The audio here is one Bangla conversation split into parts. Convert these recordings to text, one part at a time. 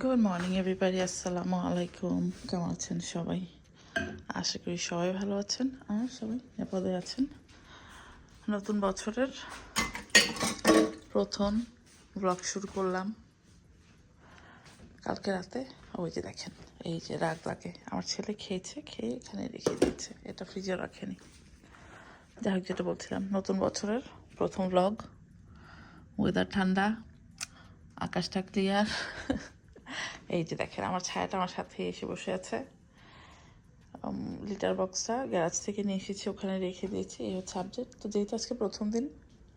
গুড মর্নিং এভরিবাডি, আসসালামু আলাইকুম। কেমন আছেন সবাই? আশা করি সবাই ভালো আছেন আর সবাই নিরাপদে আছেন। নতুন বছরের প্রথম ব্লগ শুরু করলাম কালকে রাতে। ওই যে দেখেন, এই যে রাগ লাগে আমার ছেলে খেয়েছে, খেয়ে এখানে রেখে দিয়েছে, এটা ফ্রিজে রাখেনি। যাই হোক, যেটা বলছিলাম, নতুন বছরের প্রথম ব্লগ। ওয়েদার ঠান্ডা, আকাশটা ক্লিয়ার। এই যে দেখেন আমার ছায়াটা আমার সাথে এসে বসে আছে। লিটার বক্সটা গ্যারাজ থেকে নিয়ে এসেছি, ওখানে রেখে দিয়েছি। এই হচ্ছে আপডেট। তো যেহেতু আজকে প্রথম দিন,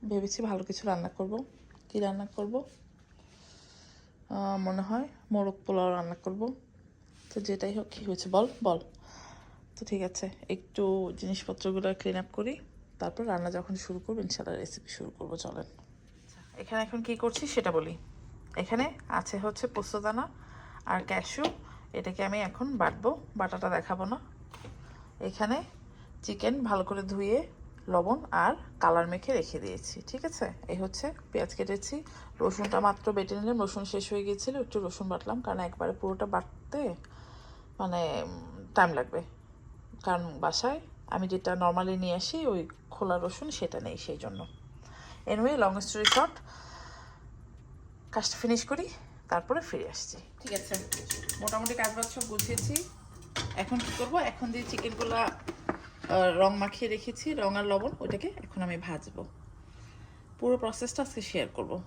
ভেবেছি ভালো কিছু রান্না করব। কি রান্না করব? মনে হয় মোরগ পোলাও রান্না করব। তো যেটাই হোক, কী হয়েছে বল বল। তো ঠিক আছে, একটু জিনিসপত্রগুলো ক্লিন আপ করি, তারপর রান্না যখন শুরু করবো ইনশাল্লাহ রেসিপি শুরু করবো। চলেন। এখানে এখন কি করছি সেটা বলি। এখানে আছে হচ্ছে পোস্তদানা আর ক্যাশু। এটাকে আমি এখন বাটবো, বাটাটা দেখাবো না। এখানে চিকেন ভালো করে ধুয়ে লবণ আর কালার মেখে রেখে দিয়েছি, ঠিক আছে। এই হচ্ছে পেঁয়াজ কেটেছি, রসুনটা মাত্র বেটে নিলাম, রসুন শেষ হয়ে গিয়েছিলো, একটু রসুন বাটলাম, কারণ একবারে পুরোটা বাটতে মানে টাইম লাগবে। কারণ বাসায় আমি যেটা নর্মালি নিয়ে আসি ওই খোলা রসুন, সেটা নেই, সেই জন্য। এনিওয়ে, লং স্টোরি শর্ট, কাজটা ফিনিশ করি, তারপরে ফিরে আসছি। ঠিক আছে, মোটামুটি কাজবাজ সব গুছিয়েছি। এখন কী করবো? এখন যে চিকেনগুলো রং মাখিয়ে রেখেছি, রং আর লবণ, ওইটাকে এখন আমি ভাজবো। পুরো প্রসেসটা আজকে শেয়ার করবো।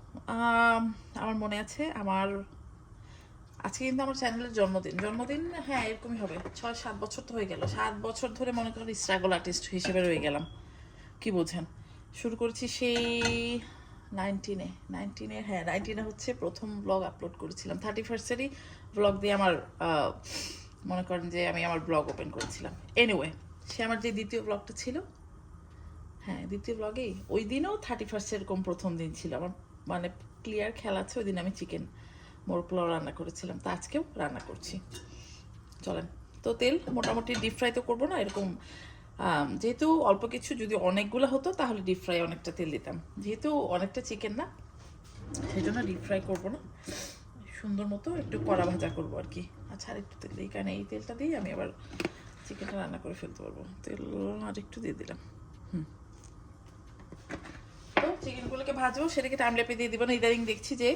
আমার মনে আছে, আজকে কিন্তু আমার চ্যানেলের জন্মদিন, হ্যাঁ এরকমই হবে। 6-7 বছর তো হয়ে গেল। 7 বছর ধরে মনে করেন স্ট্রাগল আর্টিস্ট হিসেবে রয়ে গেলাম। কি বোঝেন? শুরু করেছি সেই 19-এ, হ্যাঁ 19-এ হচ্ছে প্রথম ব্লগ আপলোড করেছিলাম। 31st ব্লগ দিয়ে আমার মনে করেন যে আমি আমার ব্লগ ওপেন করেছিলাম। এনিওয়ে, সে আমার যে দ্বিতীয় ব্লগটা ছিল, হ্যাঁ দ্বিতীয় ব্লগেই ওই দিনও 31st এরকম প্রথম দিন ছিল আমার, মানে ক্লিয়ার খেয়াল আছে। ওই দিন আমি চিকেন মোরগ পোলাও রান্না করেছিলাম, তা আজকেও রান্না করছি। চলেন। তো তেল মোটামুটি ডিপ ফ্রাই তো করবো না, এরকম যেহেতু অল্প কিছু, যদি অনেকগুলো হতো তাহলে ডিপ ফ্রাই অনেকটা তেল দিতাম। যেহেতু অনেকটা চিকেন না, সেই জন্য ডিপ ফ্রাই করবো না, সুন্দর মতো একটু কড়া ভাজা করবো আর কি। আচ্ছা, আর একটু তেল দিই, কারণ এই তেলটা দিয়ে আমি আবার চিকেনটা রান্না করে ফেলতে পারবো। তেল আর একটু দিয়ে দিলাম। তো চিকেনগুলোকে ভাজবো, সেটাকে টাইম ল্যাপে দিয়ে দিব না। ইদানিং দেখছি যে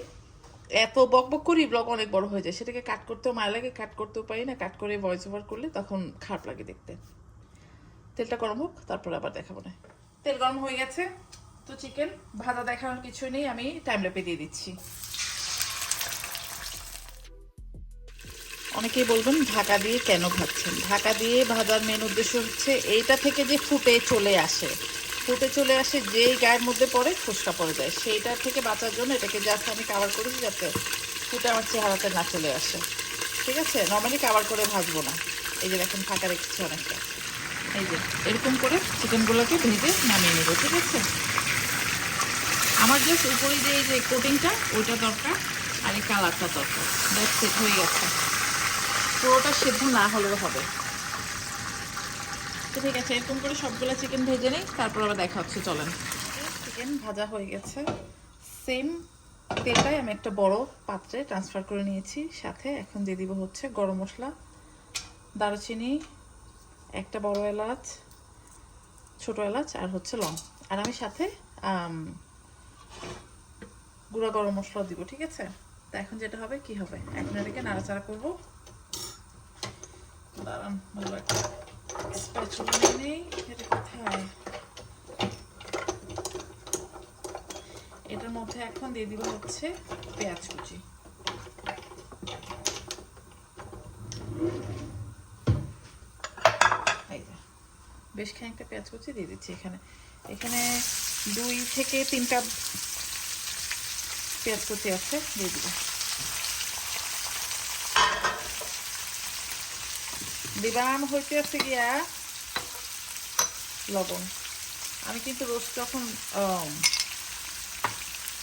এত বক বক করি, ব্লগ অনেক বড় হয়ে যায়, সেটাকে কাট করতেও মায়া লাগে, কাট করতেও পারি না। কাট করে ভয়েস ওভার করলে তখন খারাপ লাগে দেখতে। তেলটা গরম হোক, তারপরে আবার দেখাবো না। তেল গরম হয়ে গেছে, তো চিকেন ভাজা দেখানোর কিছুই নেই, আমি টাইম ল্যাপে দিয়ে দিচ্ছি। অনেকেই বলবেন ঢাকা দিয়ে কেন ভাজছেন? ঢাকা দিয়ে ভাজার মেন উদ্দেশ্য হচ্ছে এইটা থেকে যে ফুটে চলে আসে, যেই গায়ের মধ্যে পড়ে ফোসকা পড়ে যায়, সেইটা থেকে বাঁচার জন্য এটাকে জাস্ট আমি কাভার করেছি, যাতে ফুটে আমার চেহারাতে না চলে আসে। ঠিক আছে, নর্মালি কাভার করে ভাজবো না। এই যে দেখেন ফাঁকা রেখেছি অনেকটা। এই যে এরকম করে চিকেনগুলোকে ভেজে নামিয়ে নেবো, ঠিক আছে। আমার জাস্ট উপরে যে এই যে কোটিংটা, ওইটা দরকার, আর এই কালারটা দরকার। দ্যাটস ইট, হয়ে গেছে। পুরোটা সিদ্ধ না হলেও হবে। তো ঠিক আছে, এরকম করে সবগুলো চিকেন ভেজে নেই, তারপর আবার দেখা হচ্ছে। চলেন। চিকেন ভাজা হয়ে গেছে, সেম তেলটাই আমি একটা বড় পাত্রে ট্রান্সফার করে নিয়েছি। সাথে এখন দিয়ে দিব হচ্ছে গরম মশলা, দারুচিনি, একটা বড় এলাচ, ছোট এলাচ, আর হচ্ছে লং। আর আমি সাথে গুঁড়া গরম মশলাও দিব, ঠিক আছে। তো এখন যেটা হবে, কি হবে, এখন এটাকে নাড়াচাড়া করবো। দাঁড়ান, ভালো একটা স্প্যাচুলা নেই, এটা কোথায়? এটার মধ্যে এখন দিয়ে দিব হচ্ছে পেঁয়াজ কুচি। এই যে বেশ খানিকটা পেঁয়াজ কুচি দিয়ে দিচ্ছি এখানে। এখানে 2 থেকে 3 কাপ পেঁয়াজ কুচি আছে, দিয়ে দিব। দিবাম হইতে আছে গিয়া লবণ। আমি কিন্তু রোস্ট যখন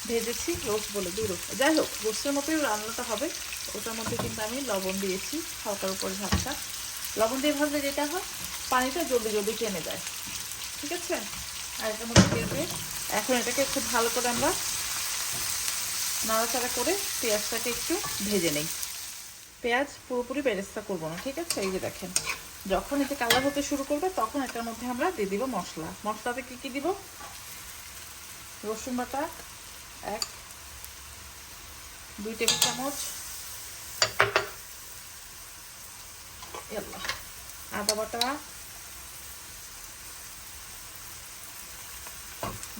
ভেজেছি, রোস্ট বলে দূর, যাই হোক রোস্টের মতোই রান্নাটা হবে, ওটার মধ্যে কিন্তু আমি লবণ দিয়েছি হালকার উপরে ঝাপটা। লবণ দিয়ে ভাজলে যেটা হয়, পানিটা জলদি জলদি টেনে যায়, ঠিক আছে। আর এটার মধ্যে দিয়ে এখন এটাকে খুব ভালো করে আমরা নাড়াচাড়া করে পেঁয়াজটাকে একটু ভেজে নেই। পেঁয়াজ পুরোপুরি বেরেস্তা করবো না, ঠিক আছে? এই যে দেখেন, যখন এতে কালার হতে শুরু করবে তখন এটার মধ্যে আমরা দিয়ে দিব মশলা। মশলাতে কি কি দিব? রসুন বাটা 1-2 টেবিল চামচ, আদা বাটা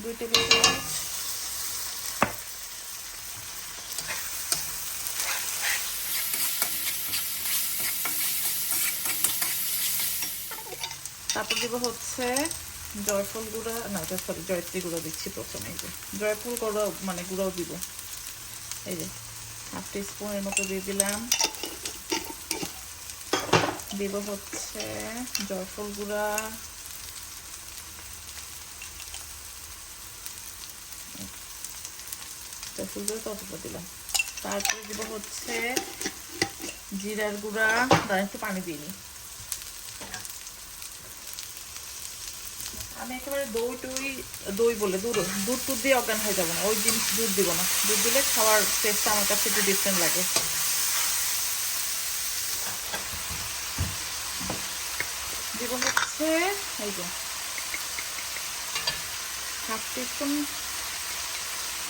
2 টেবিল চামচ, তারপর দিব হচ্ছে জয়ফল গুঁড়া, না সরি জয়ত্রী গুঁড়া দিচ্ছি প্রথমে। এই যে জয়ফল গুঁড়া মানে গুঁড়াও দিব, এই যে 1/2 টিস্পুনের মতো দিয়ে দিলাম। দিব হচ্ছে জয়ফল গুঁড়া, জয়ফল গুঁড়া কতটা দিলাম। তারপরে দিব হচ্ছে জিরার গুঁড়া, তার একটু পানি দিয়ে নিই। আমি একেবারে দই বলে দুধ দিয়ে অজ্ঞান হয়ে যাবো না, ওই জিনিস দুধ দিব না। দুধ দিলে খাওয়ার টেস্টটা আমার কাছে একটু ডিফারেন্ট লাগে। দিব হচ্ছে এই যে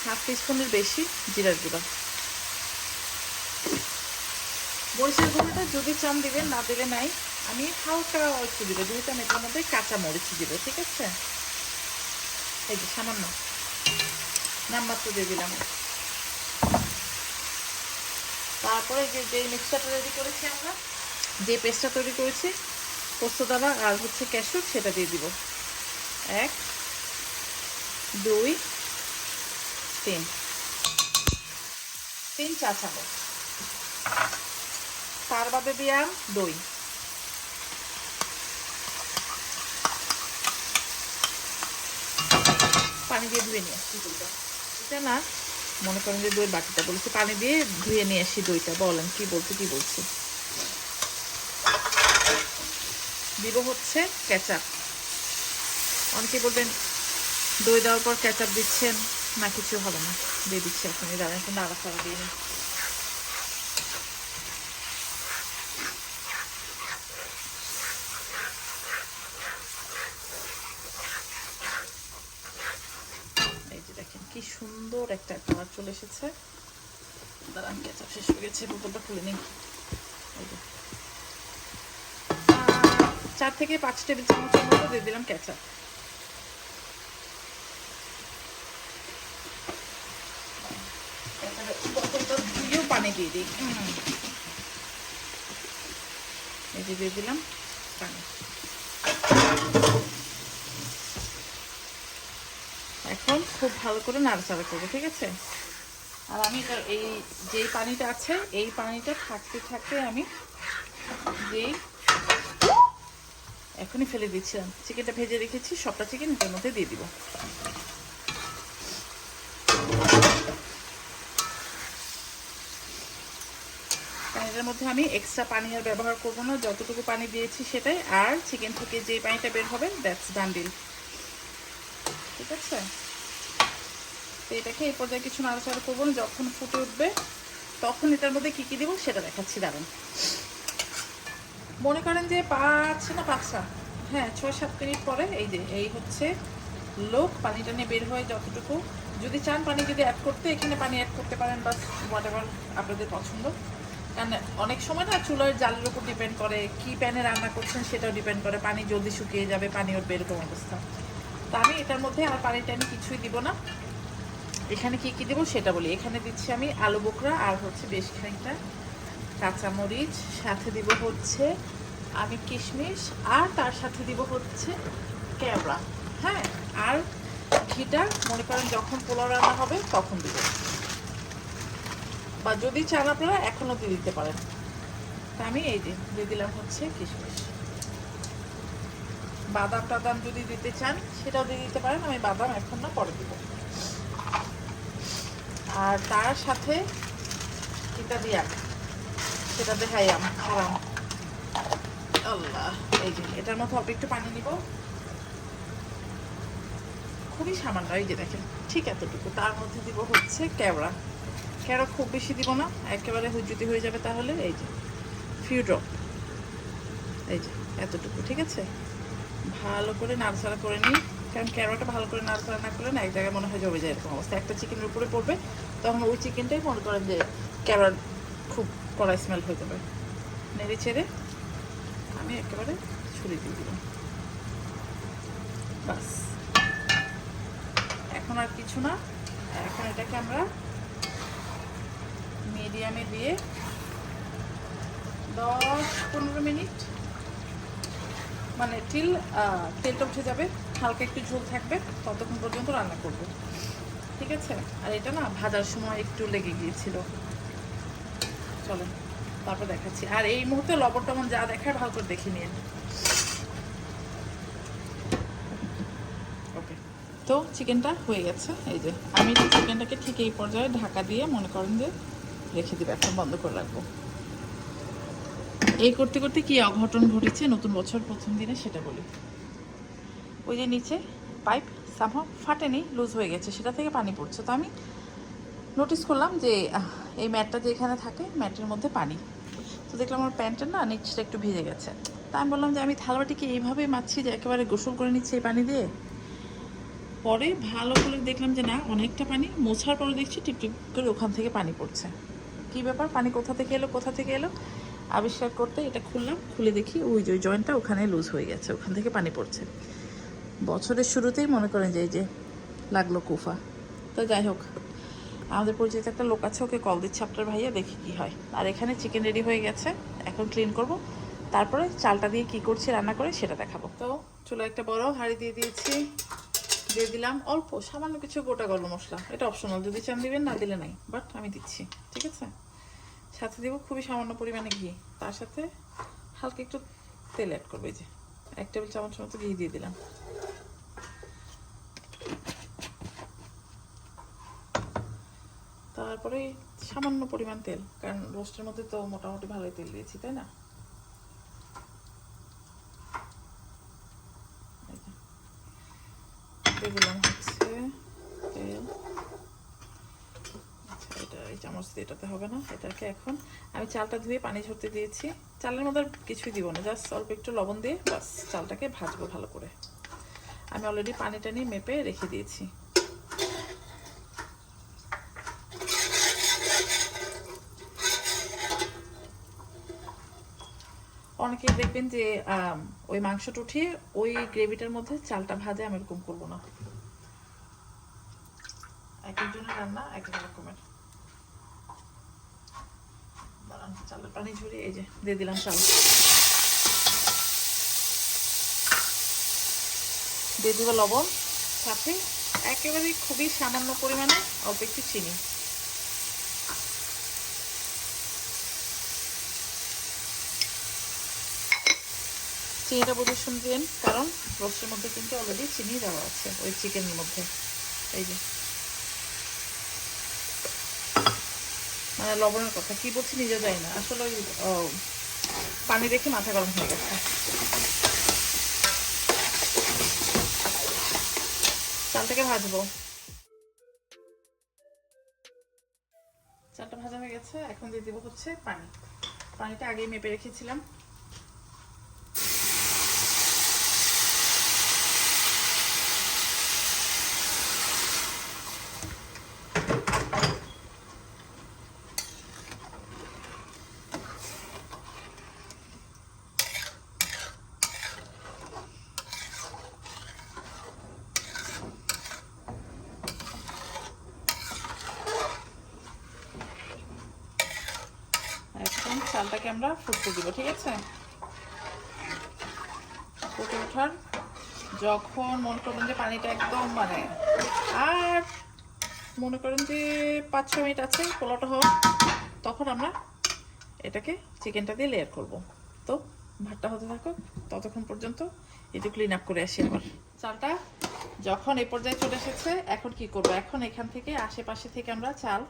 1/2 টিস্পুনের বেশি জিরার গুঁড়া। মরিচের গুঁড়োটা যদি চান দিবেন, না দিলে নাই। আমি হালকা একটু দিব, যেহেতু আমি এটার মধ্যে কাঁচা মরিচ দিব, ঠিক আছে? এই যে সামান্য নামমাত্র দিয়ে দিলাম। তারপরে যে মিক্সচারটা রেডি করেছি আমরা, যে পেস্টটা তৈরি করেছি পোস্ত দানা আর হচ্ছে ক্যাশু, সেটা দিয়ে দিব। 1 2 3 চা চামচ। তার বাদে দিলাম দই। পানি দিয়ে ধুয়ে নিয়ে আসছি দইটা। এটা না মনে করেন যে দইয়ের বাটিটা বলেছি, পানি দিয়ে ধুয়ে নিয়ে আসি দইটা। বলেন কি বলছি। দিব হচ্ছে কেচাপ। অনেকে বলবেন দই দেওয়ার পর কেচাপ দিচ্ছেন, না কিছু হবে না, দিয়ে দিচ্ছি এখন। দাঁড়া এখন নাড়াচাড়া দিয়ে নিই। এই যে দেখেন কি সুন্দর একটা কালার চলে এসেছে। দাঁড়ান, কেচাপ শেষ হয়ে গেছে, বোতলটা খুলে নিই। 4 থেকে 5 টেবিল চামচের মতো দিয়ে দিলাম কেচাপ। বোতলটা ধুয়েও পানি দিয়ে দিই। এই যে দিয়ে দিলাম পানি। এখন খুব ভালো করে নাড়াচাড়া করবো, ঠিক আছে? আর আমি এই যেই পানিটা আছে, এই পানিটা থাকতে আমি যেই এখনই ফেলে দিচ্ছিলাম, চিকেনটা ভেজে রেখেছি, সবটা চিকেন এটার মধ্যে দিয়ে দিব। পানিটার মধ্যে আমি এক্সট্রা পানি আর ব্যবহার করবো না, যতটুকু পানি দিয়েছি সেটাই। আর চিকেন থেকে যে পানিটা বের হবে দ্যাটস ডান ডিল, ঠিক আছে? তো এটাকে এই পর্যায়ে কিছু নাড়াচাড়া করবো না, যখন ফুটে উঠবে তখন এটার মধ্যে কি কি দিব সেটা দেখাচ্ছি। দাঁড়ান, মনে করেন যে 6-7 মিনিট পরে এই হচ্ছে লোক পানিটা নিয়ে বের হয় যতটুকু। যদি চান পানি যদি অ্যাড করতে, এখানে পানি অ্যাড করতে পারেন, বা হোয়াট এভার আপনাদের পছন্দ। কারণ অনেক সময় না চুলার জালের উপর ডিপেন্ড করে, কি প্যানে রান্না করছেন সেটাও ডিপেন্ড করে। পানি জলদি শুকিয়ে যাবে, পানি উঠবে, এরকম অবস্থা। তো আমি এটার মধ্যে আর পানি টানি কিছুই দিব না। এখানে কি কি দিব সেটা বলি। এখানে দিচ্ছি আমি আলু বোখরা আর হচ্ছে বেশ খানিকটা কাঁচামরিচ, সাথে দিব হচ্ছে আমি কিশমিশ, আর তার সাথে দিব হচ্ছে কেওড়া। হ্যাঁ, আর ঘিটা মনে করেন যখন পোলাও রান্না হবে তখন দিব, বা যদি চান আপনারা এখনও দিয়ে দিতে পারেন। তা আমি এই দিয়ে দিলাম হচ্ছে কিশমিশ। বাদাম টাদাম যদি দিতে চান সেটাও দিয়ে দিতে পারেন, আমি বাদাম এখন না পরে দিব। আর তার সাথে এটা দিয়া সেটা দেখাইলাম আরাম। আল্লাহ, এই যে এটার মধ্যে অল্প একটু পানি নিব, খুবই সামান্য, এই যে দেখেন ঠিক এতটুকু। তার মধ্যে দিব হচ্ছে কেওড়া। কেওড়া খুব বেশি দিব না, একেবারে যদি হয়ে যাবে তাহলে এই যে ফিউ ড্রপ, এই যে এতটুকু, ঠিক আছে। ভালো করে নাড়াচাড়া করে নিই, কারণ কেওড়াটা ভালো করে নাড়াচাড়া না করলে না এক জায়গায় মনে হয় জমে যায় এরকম অবস্থা। একটা চিকেনের উপরে পড়বে, তখন ওই চিকেনটাই মনে করেন যে কেওড়ার খুব কড়া স্মেল হয়ে যাবে। নেড়ে ছেড়ে আমি একেবারে ছুরি দিয়ে দিলাম, বাস। এখন আর কিছু না, এখন এটাকে আমরা মিডিয়ামে দিয়ে 10-15 মিনিট, মানে তেলটা উঠে যাবে, হালকা একটু ঝোল থাকবে, ততক্ষণ পর্যন্ত রান্না করব, ঠিক আছে। আর এটা না ভাজার সময় একটু লেগে গিয়েছিল। চলো তারপর দেখাচ্ছি। আর এই মুহূর্তে লবণ টবণ যা দেখায় ভালো করে দেখে নিয়ে। ওকে, তো চিকেনটা হয়ে গেছে। এই যে আমি চিকেনটাকে ঠিক এই পর্যায়ে ঢাকা দিয়ে মনে করেন যে রেখে দিবে, এখন বন্ধ করে রাখবো। এই করতে করতে কি অঘটন ঘটেছে নতুন বছর প্রথম দিনে সেটা বলি। ওই যে নিচে পাইপ সামহাও ফাটেনি, লুজ হয়ে গেছে, সেটা থেকে পানি পড়ছে। তো আমি নোটিস করলাম যে এই ম্যাটটা যে এখানে থাকে, ম্যাটের মধ্যে পানি। তো দেখলাম আমার প্যান্টের না নিচটা একটু ভিজে গেছে। তা আমি বললাম যে আমি থালাবাটিকে এইভাবে মাছি যে একেবারে গোসল করে নিচ্ছি এই পানি দিয়ে। পরে ভালো করে দেখলাম যে না, অনেকটা পানি মোছার পরে দেখছি টিপটিপ করে ওখান থেকে পানি পড়ছে। কী ব্যাপার, পানি কোথা থেকে এলো আবিষ্কার করতে এটা খুললাম, খুলে দেখি ওই যে জয়েন্টটা ওখানে লুজ হয়ে গেছে, ওখান থেকে পানি পড়ছে। বছরের শুরুতেই মনে করেন যে এই যে লাগলো কুফা। তো যাই হোক, আমাদের পরিচিত একটা লোক আছে, ওকে কল দিচ্ছে আপনার ভাইয়া, দেখি কি হয়। আর এখানে চিকেন রেডি হয়ে গেছে, এখন ক্লিন করব, তারপরে চালটা দিয়ে কি করছি রান্না করে সেটা দেখাবো। তো চুলো একটা বড় হাঁড়ি দিয়ে দিয়েছি, দিয়ে দিলাম অল্প সামান্য কিছু গোটা গরম মশলা। এটা অপশনাল, যদি চান দিবেন, না দিলে নাই, বাট আমি দিচ্ছি, ঠিক আছে। সাথে দেবো খুবই সামান্য পরিমাণে ঘি, তার সাথে হালকা একটু তেল অ্যাড করবে, যে 1 টেবিল চামচের মতো ঘি দিয়ে দিলাম। তারপরে সামান্য পরিমাণ তেল, কারণ রোস্টের মধ্যে তো মোটামুটি ভালোই তেল দিয়েছি, তাই না। দিয়ে দিলাম হচ্ছে তেল। আচ্ছা, এটা এই চামচ দিয়ে এটাতে হবে না। এটাকে এখন আমি চালটা ধুয়ে পানি ঝরতে দিয়েছি। চালের মধ্যে কিছুই দিব না, জাস্ট অল্প একটু লবণ দিয়ে বাস চালটাকে ভাজবো ভালো করে। আমি অলরেডি পানিটা নিয়ে মেপে রেখে দিয়েছি। অনেকে দেখবেন যে ওই মাংসটা উঠিয়ে ওই গ্রেভিটার মধ্যে চালটা ভাজে, আমি এরকম করবো না। এক একজনের রান্না এক এক রকমের। চালের পানি ঝরিয়ে এই যে দিয়ে দিলাম চাল, দিয়ে দিব লবণ, সাথে একেবারে খুবই সামান্য পরিমাণে অল্প একটু চিনি। চিনিটা বুঝে শুনবেন, কারণ রোস্টের মধ্যে কিন্তু অলরেডি চিনি দেওয়া আছে ওই চিকেনের মধ্যে। এই যে মানে লবণের কথা কি বলছি নিজে জানি না, আসলে ওই পানি দেখে মাথা গরম হয়ে গেছে। চালটাকে ভাজবো, চালটা ভাজা হয়ে গেছে। এখন দিয়ে দিব হচ্ছে পানি। পানিটা আগেই মেপে রেখেছিলাম। এখন চালটাকে আমরা ফুটতে দিব, ঠিক আছে। ফুটে ওঠার যখন মনে করবেন যে পানিটা একদম মানে আর মনে করেন যে 5-6 মিনিট আছে পোলাওটা হওয়া, তখন আমরা এটাকে চিকেনটা দিয়ে লেয়ার করব। তো ভাতটা হতে থাকুক, ততক্ষণ পর্যন্ত একটু ক্লিন আপ করে আসি। আবার চালটা যখন এই পর্যায়ে চলে এসেছে, এখন কি করব, এখন এখান থেকে আশেপাশে থেকে আমরা চাল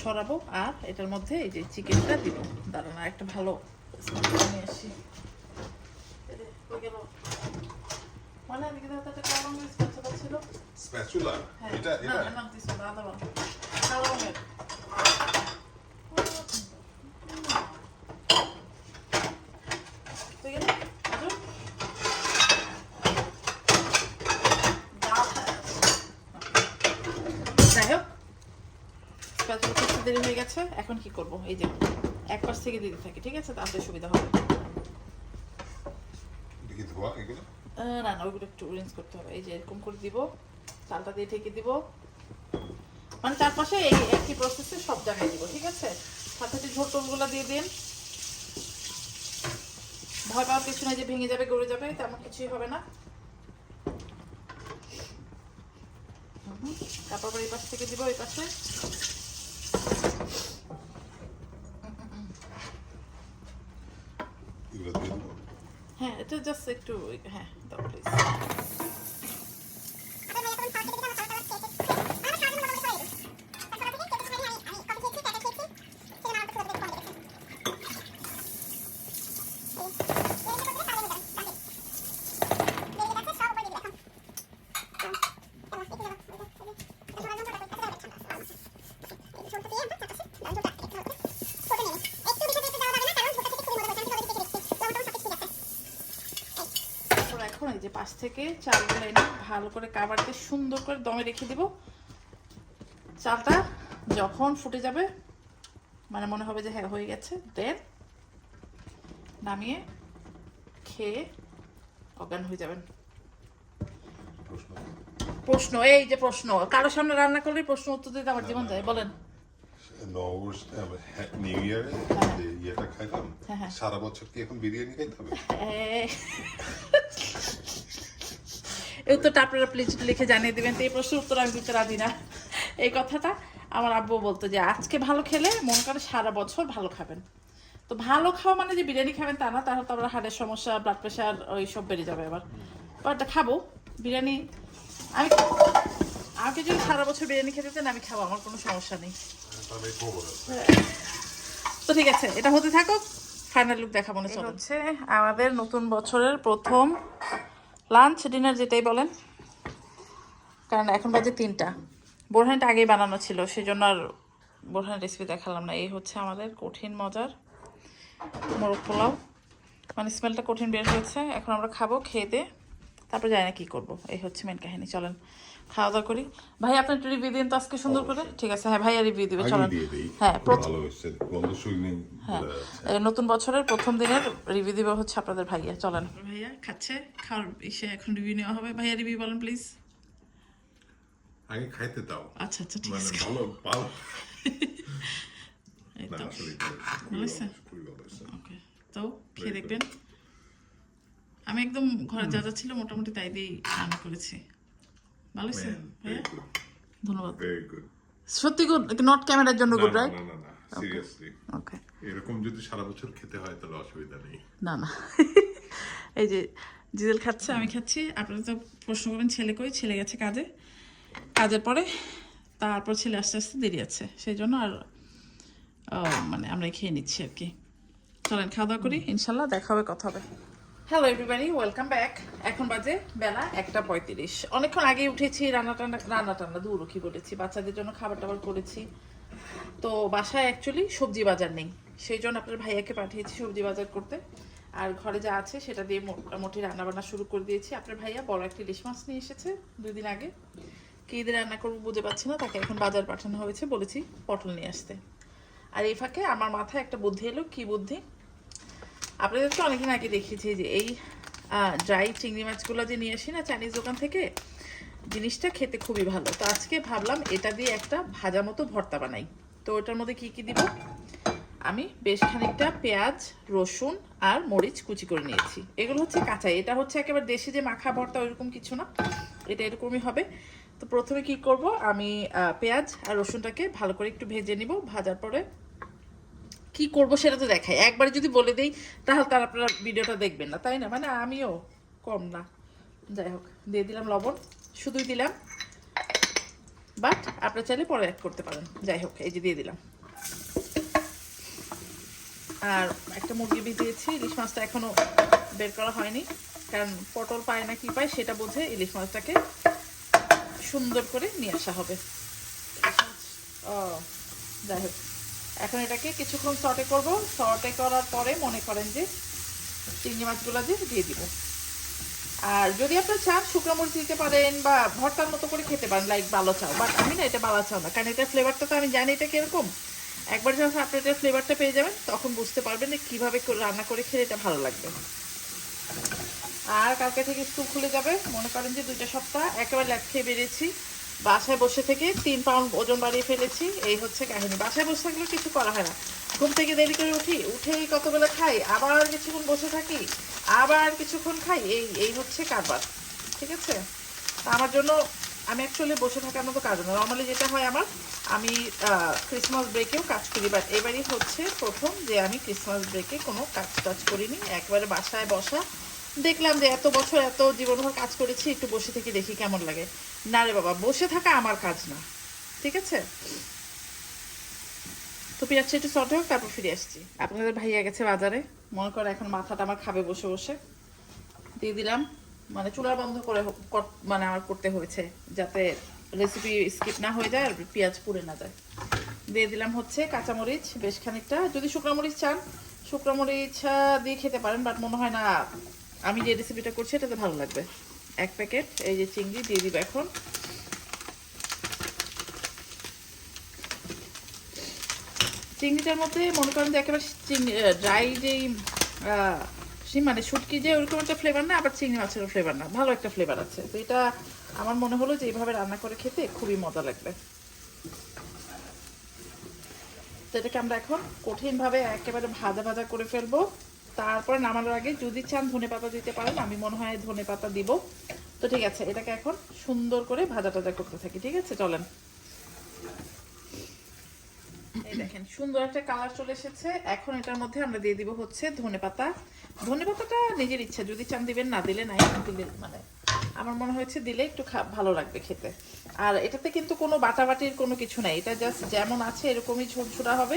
ছড়াবো, আর এটার মধ্যে এই যে চিকেনটা দিব। দাঁড়ান আর একটা ভালো নিয়ে আসি। মানে আমি কিন্তু একটা কালো মিক্স করতে ছিল স্প্যাচুলা হ্যাঁ এটা না এটা না দিস না আদা বাটা কালো রঙের ঠিক আছে আজু যাই হোক স্প্যাচুলা করতে দেরি হয়ে গেছে এখন কি করব এই যে এক পাশ থেকে দিতে থাকি ঠিক আছে তাতে সুবিধা হবে দেখি ধোয়া এগুলো না না ওইগুলো একটু রিন্স করতে হবে এই যে এরকম করে দিব চালটা দিয়ে ঢেকে দিব মানে চারপাশে এই একই প্রসেসে সব জায়গায় দিব ঠিক আছে সাথে সাথে ঝোলটোলগুলো দিয়ে দিন ভয় পাওয়ার কিছু নাই যে ভেঙে যাবে গড়ে যাবে তেমন কিছুই হবে না তারপর এই পাশ থেকে দিব এই পাশে এগুলো দিয়ে দেবো হ্যাঁ এটা জাস্ট একটু হ্যাঁ দাও প্লিজ এখন এই যে পাশ থেকে চালগুলো এনে ভালো করে কাভার দিয়ে সুন্দর করে দমে রেখে দিব চালটা যখন ফুটে যাবে মানে মনে হবে যে হ্যাঁ হয়ে গেছে দেন নামিয়ে খেয়ে অজ্ঞান হয়ে যাবেন প্রশ্ন প্রশ্ন এই যে প্রশ্ন কারোর সামনে রান্না করলে প্রশ্ন উত্তর দিতে আমার জীবন যায় বলেন নিউ ইয়ারে যে ইয়েটা খাইলাম হ্যাঁ। সারা বছর কি এখন বিরিয়ানি খাইতে হবে এই উত্তরটা আপনারা প্লিজ লিখে জানিয়ে দেবেন তো এই প্রশ্নের উত্তর আমি দিতে রাজি না এই কথাটা আমার আব্বু বলতো যে আজকে ভালো খেলে মনে করে সারা বছর ভালো খাবেন তো ভালো খাওয়া মানে যে বিরিয়ানি খাবেন তা না তাহলে তো আবার হার্টের সমস্যা ব্লাড প্রেশার ওই সব বেড়ে যাবে এবার বাট খাবো বিরিয়ানি আমি আমাকে যদি সারা বছর বিরিয়ানি খেতে দেন আমি খাবো আমার কোনো সমস্যা নেই আমি খবর আছে তো ঠিক আছে এটা হতে থাকুক ফাইনাল লুক দেখা মনে চলে হচ্ছে আমাদের নতুন বছরের প্রথম লাঞ্চ ডিনার যেটাই বলেন কারণ এখন বাজে 3টা বোরহানটা আগেই বানানো ছিল সেই জন্য আর বোরহান রেসিপি দেখালাম না এই হচ্ছে আমাদের কঠিন মজার মোরগ পোলাও মানে স্মেলটা কঠিন বের হয়েছে এখন আমরা খাবো খেয়ে দিয়ে তারপর জানি না কী করবো এই হচ্ছে মেন কাহিনী চলেন খাওয়া দাওয়া করি ভাই আপনি একটু রিভিউ দিন তো আজকে সুন্দর করে ঠিক আছে হ্যাঁ ভাইয়া রিভিউ দিবে চলেন হ্যাঁ ভালো হয়েছে গন্ধ শুনে নতুন বছরের প্রথম দিনের রিভিউ দিবে হচ্ছে আপনাদের ভাইয়া চলেন ভাইয়া খাচ্ছে খাওয়ার এসে এখন রিভিউ নেওয়া হবে ভাইয়া রিভিউ বলেন প্লিজ আগে খাইতে দাও আচ্ছা আচ্ছা ঠিক মানে আছে ভালো ভালো এই না তো আসলে ভালো হয়েছে? খুবই ভালো হয়েছে ওকে তো খেয়ে দেখবেন আমি একদম ঘরে যা যা ছিল মোটামুটি তাই দিয়েই রান্না করেছি ভালো হয়েছে ভাইয়া ধন্যবাদ ভেরি গুড সত্যি গুড নট ক্যামেরার জন্য গুড রাইট না না না সিরিয়াসলি ওকে এরকম যদি সারা বছর খেতে হয় তাহলে অসুবিধা নেই না না এই যে জিজেল খাচ্ছে আমি খাচ্ছি আপনারা তো প্রশ্ন করবেন ছেলে কই ছেলে গেছে কাজে কাজের পরে তারপর ছেলে আস্তে আস্তে দেরি আছে সেই জন্য আর মানে আমরা খেয়ে নিচ্ছি আর কি চলেন খাওয়া দাওয়া করি ইনশাল্লাহ দেখা হবে কথা হবে হ্যালো এভরিবাডি ওয়েলকাম ব্যাক এখন বাজে বেলা 1:35 অনেকক্ষণ আগে উঠেছি রান্না টান্না দূরও কি বলেছি বাচ্চাদের জন্য খাবার টাবার করেছি তো বাসায় অ্যাকচুয়ালি সবজি বাজার নেই সেই জন্য আপনার ভাইয়াকে পাঠিয়েছি সবজি বাজার করতে আর ঘরে যা আছে সেটা দিয়ে মোটামুটি রান্নাবান্না শুরু করে দিয়েছি আপনার ভাইয়া বড় একটা ইলিশ মাছ নিয়ে এসেছে 2 দিন আগে কী দিয়ে রান্না করবো বুঝে পাচ্ছি না তাকে এখন বাজার পাঠানো হয়েছে বলেছি পটল নিয়ে আসতে আর এই ফাঁকে আমার মাথায় একটা বুদ্ধি এলো কি বুদ্ধি আপনাদেরকে অনেকদিন আগে দেখিয়েছি যে এই ড্রাই চিংড়ি মাছগুলো যে নিয়ে আসি না চাইনিজ দোকান থেকে জিনিসটা খেতে খুবই ভালো তো আজকে ভাবলাম এটা দিয়ে একটা ভাজা মতো ভর্তা বানাই তো ওটার মধ্যে কি কি দিব আমি বেশ খানিকটা পেঁয়াজ রসুন আর মরিচ কুচি করে নিয়েছি এগুলো হচ্ছে কাঁচা এটা হচ্ছে একেবারে দেশি যে মাখা ভর্তা ওইরকম কিছু না এটা এরকমই হবে তো প্রথমে কি করব আমি পেঁয়াজ আর রসুনটাকে ভালো করে একটু ভেজে নিব ভাজার পরে কি করব সেটা তো দেখাই একবারে যদি বলে দেই তাহলে তার আপনারা ভিডিওটা দেখবেন না তাই না মানে আমিও কম না যাই হোক দিয়ে দিলাম লবণ শুধুই দিলাম বাট আপনারা চাইলে পরে অ্যাড করতে পারেন যাই হোক এই যে দিয়ে দিলাম আর একটা মুরগি ভিজিয়েছি ইলিশ মাছটা এখনো বের করা হয়নি কারণ পটল পায় না কি পায় সেটা বুঝে ইলিশ মাছটাকে সুন্দর করে নিয়ে আসা হবে। ও যাই হোক, এখন এটাকে কিছুক্ষণ সটে করব। সটে করার পরে মনে করেন যে চিংড়ি মাছগুলো দিয়ে দিব। আর যদি আপনারা চান শুকনো মরিচ দিতে পারেন বা ভর্তার মতো করে খেতে পারেন, লাইক ভালো চাও, বাট আমি না এটা ভালো চাও না, কারণ এটার ফ্লেভারটা তো আমি জানি এটা কিরকম। একবার যখন আপনি এটার ফ্লেভারটা পেয়ে যাবেন তখন বুঝতে পারবেন যে কীভাবে রান্না করে খেলে এটা ভালো লাগবে। আর কালকে থেকে স্কুল খুলে যাবে, মনে করেন যে 2টা সপ্তাহ একেবারে ল্যাট খেয়ে বেরিয়েছি। বাসায় বসে থেকে 3 পাউন্ড ওজন বাড়িয়ে ফেলেছি। এই হচ্ছে কাহিনী। বাসায় বসে থাকলে কিছু করা হয় না, ঘুম থেকে দেরি করে উঠেই কতবেলা খাই, আবার কিছুক্ষণ বসে থাকি, আবার কিছুক্ষণ খাই, এই হচ্ছে কারবার। ঠিক আছে, তা আমার জন্য আমি অ্যাকচুয়ালি বসে থাকার মতো কাজ না। নর্মালি যেটা হয় আমার, আমি ক্রিসমাস ব্রেকেও কাজ করি, বাট এবারই হচ্ছে প্রথম যে আমি ক্রিসমাস ব্রেকে কোনো কাজ করিনি। একবারে বাসায় বসা, দেখলাম যে এত বছর এত জীবনভর কাজ করেছি, একটু বসে থেকে দেখি কেমন লাগে। না রে বাবা, বসে থাকা আমার কাজ না। ঠিক আছে, তো পেঁয়াজটা একটু সট হোক, তারপর ফিরে আসছি। আপনাদের ভাইয়া গেছে বাজারে, মনে করে এখন মাথাটা আমার খাবে বসে বসে। দিয়ে দিলাম, মানে চুলা বন্ধ করে মানে আমার করতে হয়েছে যাতে রেসিপি স্কিপ না হয়ে যায় আর পেঁয়াজ পুড়ে না যায়। দিয়ে দিলাম হচ্ছে কাঁচামরিচ বেশ খানিকটা। যদি শুকনো মরিচ চান শুকনো মরিচ দিয়ে খেতে পারেন, বাট মনে হয় না আমি যে রেসিপিটা করছি এটাতে ভালো লাগবে। 1 প্যাকেট এই যে চিংড়ি দিয়ে দিব এখন। চিংড়িটার মধ্যে মনে করেন যে একেবারে চিংড়ি ড্রাই যেই মানে শুটকি যে ওরকম একটা ফ্লেভার না, আবার চিংড়ি মাছেরও ফ্লেভার না, ভালো একটা ফ্লেভার আছে। তো এটা আমার মনে হলো যে এইভাবে রান্না করে খেতে খুবই মজা লাগবে। তো এটাকে আমরা এখন কঠিনভাবে একেবারে ভাজা ভাজা করে ফেলবো। তারপর নামানোর আগে যদি চান ধনেপাতা দিতে পারেন, আমি মনে হয় ধনেপাতা দিব। তো ঠিক আছে, এটাকে এখন সুন্দর করে ভাজা টাজা করতে থাকি। ঠিক আছে, চলেন। এই দেখেন সুন্দর একটা কালার চলে এসেছে। এখন এটার মধ্যে আমরা দিয়ে দিব হচ্ছে ধনেপাতা। ধনেপাতাটা নিজের ইচ্ছা, যদি চান দিবেন, না দিলে নাই। দিলে মানে আমার মনে হয়েছে দিলে একটু ভালো লাগবে খেতে। আর এটাতে কিন্তু কোনো বাটাবাটির কোনো কিছু নাই, এটা জাস্ট যেমন আছে এরকমই ঝুরঝুরা হবে।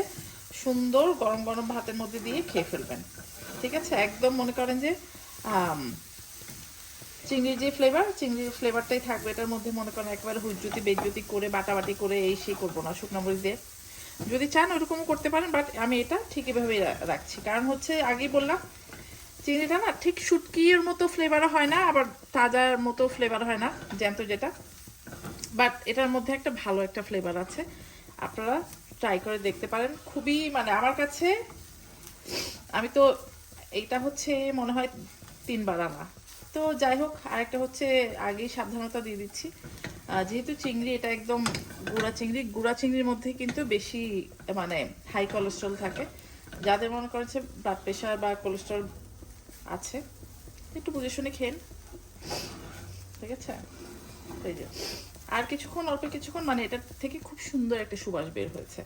সুন্দর গরম গরম ভাতের মধ্যে দিয়ে খেয়ে ফেলবেন। ঠিক আছে, একদম মনে করেন যে চিংড়ির যে ফ্লেভার, চিংড়ির ফ্লেভারটাই থাকবে এটার মধ্যে। মনে করেন একবার হুজ্জুতি বেজ্জুতি করে বাটাবাটি করে এই সেই করবো না, শুকনো মরিচ দিয়ে। যদি চান ওরকমও করতে পারেন, বাট আমি এটা ঠিক এভাবেই রাখছি। কারণ হচ্ছে আগেই বললাম চিংড়িটা না ঠিক শুটকির মতো ফ্লেভার হয় না, আবার তাজার মতো ফ্লেভার হয় না, জ্যান্ত যেটা। বাট এটার মধ্যে একটা ভালো একটা ফ্লেভার আছে, আপনারা ট্রাই করে দেখতে পারেন। খুবই মানে আমার কাছে, আমি তো এইটা হচ্ছে মনে হয় 3বার আনা। তো যাই হোক, আরেকটা হচ্ছে আগেই সাবধানতা দিয়ে দিচ্ছি, যেহেতু চিংড়ি এটা একদম গুঁড়া চিংড়ির মধ্যে কিন্তু বেশি মানে হাই কোলেস্ট্রল থাকে। যাদের মনে করেছে ব্লাড প্রেশার বা কোলেস্ট্রল আছে, একটু বুঝে শুনে খেন। ঠিক আছে, এই যে আর কিছুক্ষণ, অল্প কিছুক্ষণ, মানে এটা থেকে খুব সুন্দর একটা সুবাস বের হয়েছে,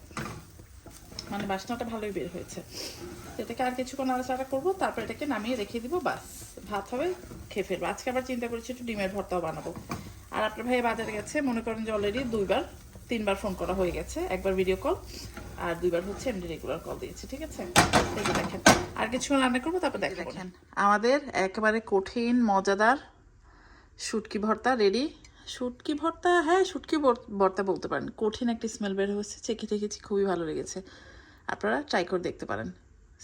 মানে বাসনাটা ভালোই বের হয়েছে। এটাকে আর কিছুক্ষণ নাড়াচাড়া করবো, তারপর এটাকে নামিয়ে রেখে দিব, বাস ভাত হবে, খেয়ে ফেলবো। আজকে আবার চিন্তা করেছি একটু ডিমের ভর্তাও বানাবো। আর আপনার ভাই বাজারে গেছে, মনে করেন যে অলরেডি 3বার ফোন করা হয়ে গেছে। একবার ভিডিও কল আর 2বার হচ্ছে এমনি রেগুলার কল দিয়েছে। ঠিক আছে, এই যে দেখেন আর কিছুক্ষণ রান্না করবো, তারপর দেখেন আমাদের একেবারে কঠিন মজাদার শুটকি ভর্তা রেডি। শুটকি ভর্তা, হ্যাঁ শুটকি ভর্তা বলতে পারেন। কঠিন একটা স্মেল বের হয়েছে, চেখে দেখেছি, খুবই ভালো লেগেছে। আপনারা ট্রাই করে দেখতে পারেন।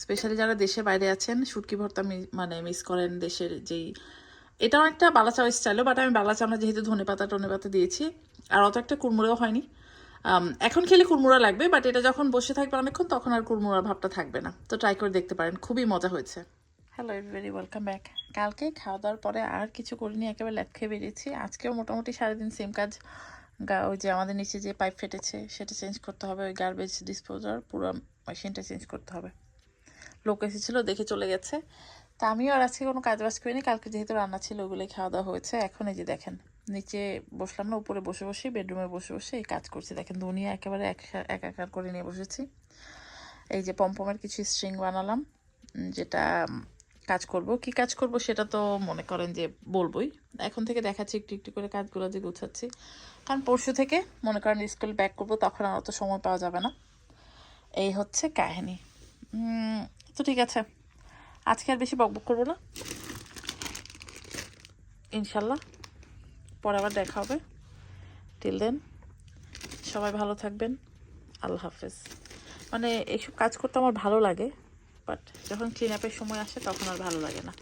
স্পেশালি যারা দেশের বাইরে আছেন, শুটকি ভর্তা মানে মিস করেন দেশের যেই, এটা অনেকটা বালাচাও স্টাইলও, বাট আমি বালাচাও না, যেহেতু ধনেপাতা দিয়েছি। আর অত একটা কুড়মুড়েও হয়নি। এখন খেলে কুড়মুড়া লাগবে, বাট এটা যখন বসে থাকবে অনেকক্ষণ তখন আর কুড়মুড়া ভাবটা থাকবে না। তো ট্রাই করে দেখতে পারেন, খুবই মজা হয়েছে। Hello everybody, welcome back. কালকে খাওয়া দাওয়ার পরে আর কিছু করিনি, একেবারে ল্যাট খেয়ে বেরিয়েছি। আজকেও মোটামুটি সারাদিন সেম কাজ। ওই যে আমাদের নিচে যে পাইপ ফেটেছে সেটা চেঞ্জ করতে হবে, ওই গার্বেজ ডিসপোজার পুরো মেশিনটা চেঞ্জ করতে হবে। লোক এসেছিলো, দেখে চলে গেছে। তা আমিও আর আজকে কোনো কাজ বাজ করিনি, কালকে যেহেতু রান্না ছিল ওগুলোই খাওয়া দাওয়া হয়েছে। এখন এই যে দেখেন নিচে বসলাম না, উপরে বসে বসে বেডরুমে বসে বসে এই কাজ করছি। দেখেন দুনিয়া একেবারে একাকার করে নিয়ে বসেছি। এই যে পমপমের কিছু স্ট্রিং বানালাম, যেটা কাজ করব। কি কাজ করব সেটা তো মনে করেন যে বলবোই। এখন থেকে দেখাচ্ছি একটু একটু করে কাজগুলো যে গুছাচ্ছি, কারণ পরশু থেকে মনে করেন স্কুল ব্যাক করবো, তখন আর অত সময় পাওয়া যাবে না। এই হচ্ছে কাহিনী। তো ঠিক আছে, আজকে আর বেশি বকবক করবো না, ইনশাল্লাহ পরে আবার দেখা হবে। টিল দেন সবাই ভালো থাকবেন। আল্লাহ হাফেজ। মানে এইসব কাজ করতে আমার ভালো লাগে, বাট যখন ক্লিন আপের সময় আসে তখন আর ভালো লাগে না।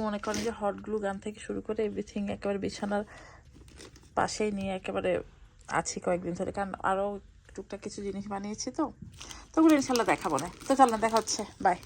মনে করেন যে হট গ্লু গান থেকে শুরু করে এভরিথিং একেবারে বিছানার পাশেই নিয়ে একেবারে আছি কয়েকদিন ধরে, কারণ আরও টুকটাক কিছু জিনিস বানিয়েছি তো ওগুলো ইনশাল্লাহ দেখাবো না। তো চলেন দেখা হচ্ছে, বাই।